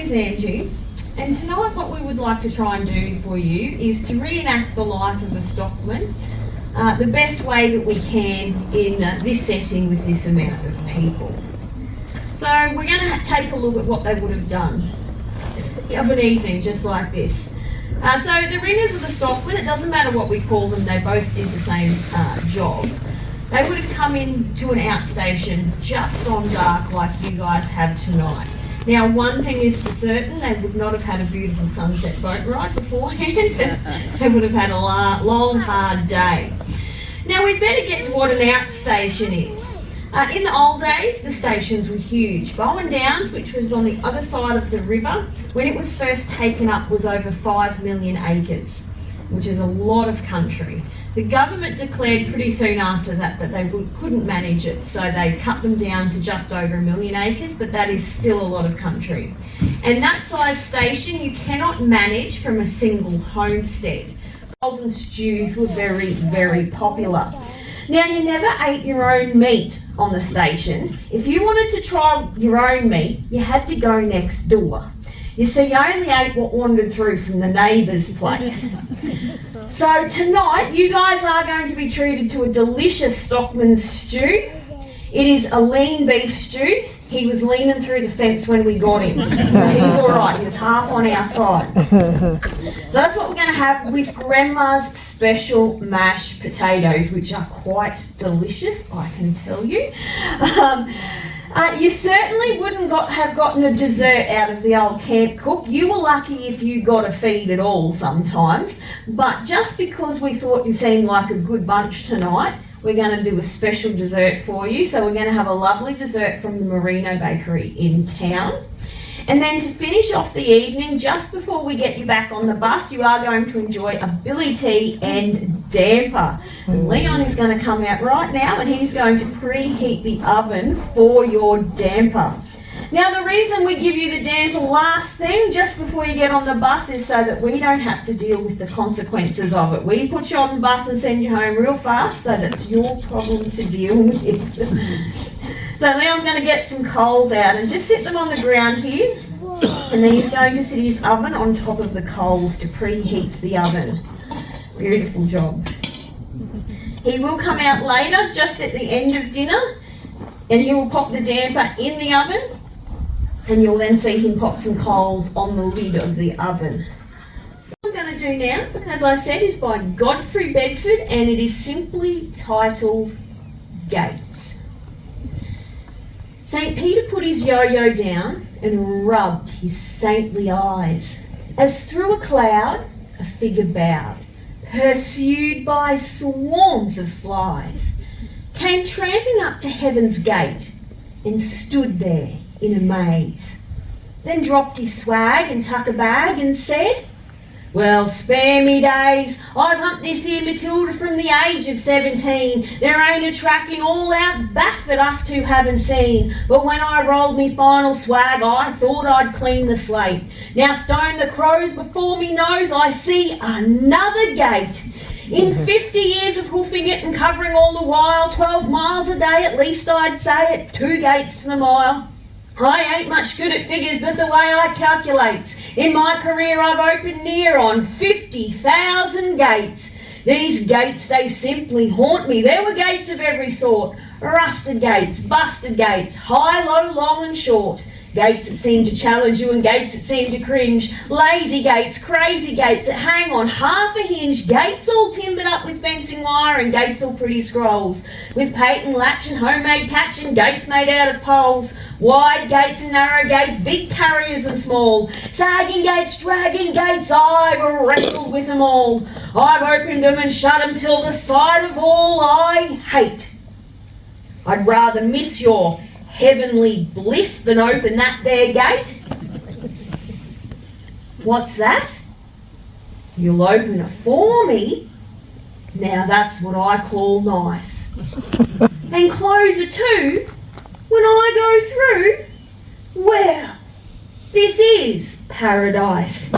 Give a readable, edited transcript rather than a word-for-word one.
is Angie, and tonight what we would like to try and do for you is to reenact the life of a stockman the best way that we can in this setting with this amount of people. So we're going to take a look at what they would have done of an evening just like this. So the ringers of the stockman, it doesn't matter what we call them, they both did the same job. They would have come into an outstation just on dark like you guys have tonight. Now, one thing is for certain, they would not have had a beautiful sunset boat ride beforehand. They would have had a long, hard day. Now, we'd better get to what an outstation is. In the old days, the stations were huge. Bowen Downs, which was on the other side of the river, when it was first taken up was over 5 million acres, which is a lot of country. The government declared pretty soon after that they couldn't manage it, so they cut them down to just over 1 million acres, but that is still a lot of country. And that size station you cannot manage from a single homestead. Rolls and stews were very, very popular. Now, you never ate your own meat on the station. If you wanted to try your own meat, you had to go next door. You see, you only ate what wandered through from the neighbour's place. So tonight, you guys are going to be treated to a delicious stockman's stew. It is a lean beef stew. He was leaning through the fence when we got him. So he's all right. He was half on our side. So that's what we're going to have with Grandma's special mashed potatoes, which are quite delicious, I can tell you. You certainly wouldn't have gotten a dessert out of the old camp cook. You were lucky if you got a feed at all sometimes. But just because we thought you seemed like a good bunch tonight, we're going to do a special dessert for you. So we're going to have a lovely dessert from the Merino Bakery in town. And then to finish off the evening, just before we get you back on the bus, you are going to enjoy a billy tea and damper. Leon is going to come out right now and he's going to preheat the oven for your damper. Now, the reason we give you the damper last thing, just before you get on the bus, is so that we don't have to deal with the consequences of it. We put you on the bus and send you home real fast, so that's your problem to deal with. So Leon's going to get some coals out and just sit them on the ground here, and then he's going to sit his oven on top of the coals to preheat the oven. Beautiful job. He will come out later, just at the end of dinner, and he will pop the damper in the oven, and you'll then see him pop some coals on the lid of the oven. What I'm going to do now, as I said, is by Godfrey Bedford, and it is simply titled Gates. St. Peter put his yo-yo down and rubbed his saintly eyes, as through a cloud a figure bowed, pursued by swarms of flies, came tramping up to heaven's gate and stood there in a maze, then dropped his swag and tuck a bag and said, "Well, spare me days, I've humped this here Matilda from the age of 17. There ain't a track in all Outback that us two haven't seen. But when I rolled me final swag, I thought I'd clean the slate. Now stone the crows before me nose, I see another gate. In 50 years of hoofing it and covering all the while, 12 miles a day at least I'd say it, 2 gates to the mile. I ain't much good at figures, but the way I calculates, in my career I've opened near on 50,000 gates. These gates, they simply haunt me. There were gates of every sort, rusted gates, busted gates, high, low, long and short. Gates that seem to challenge you and gates that seem to cringe. Lazy gates, crazy gates that hang on half a hinge. Gates all timbered up with fencing wire and gates all pretty scrolls. With patent latch and homemade catch and gates made out of poles. Wide gates and narrow gates, big carriers and small. Sagging gates, dragging gates, I've wrestled with them all. I've opened them and shut them till the sight of all I hate. I'd rather miss your heavenly bliss than open that there gate. What's that? You'll open it for me? Now that's what I call nice. And close it too when I go through? Well, this is paradise.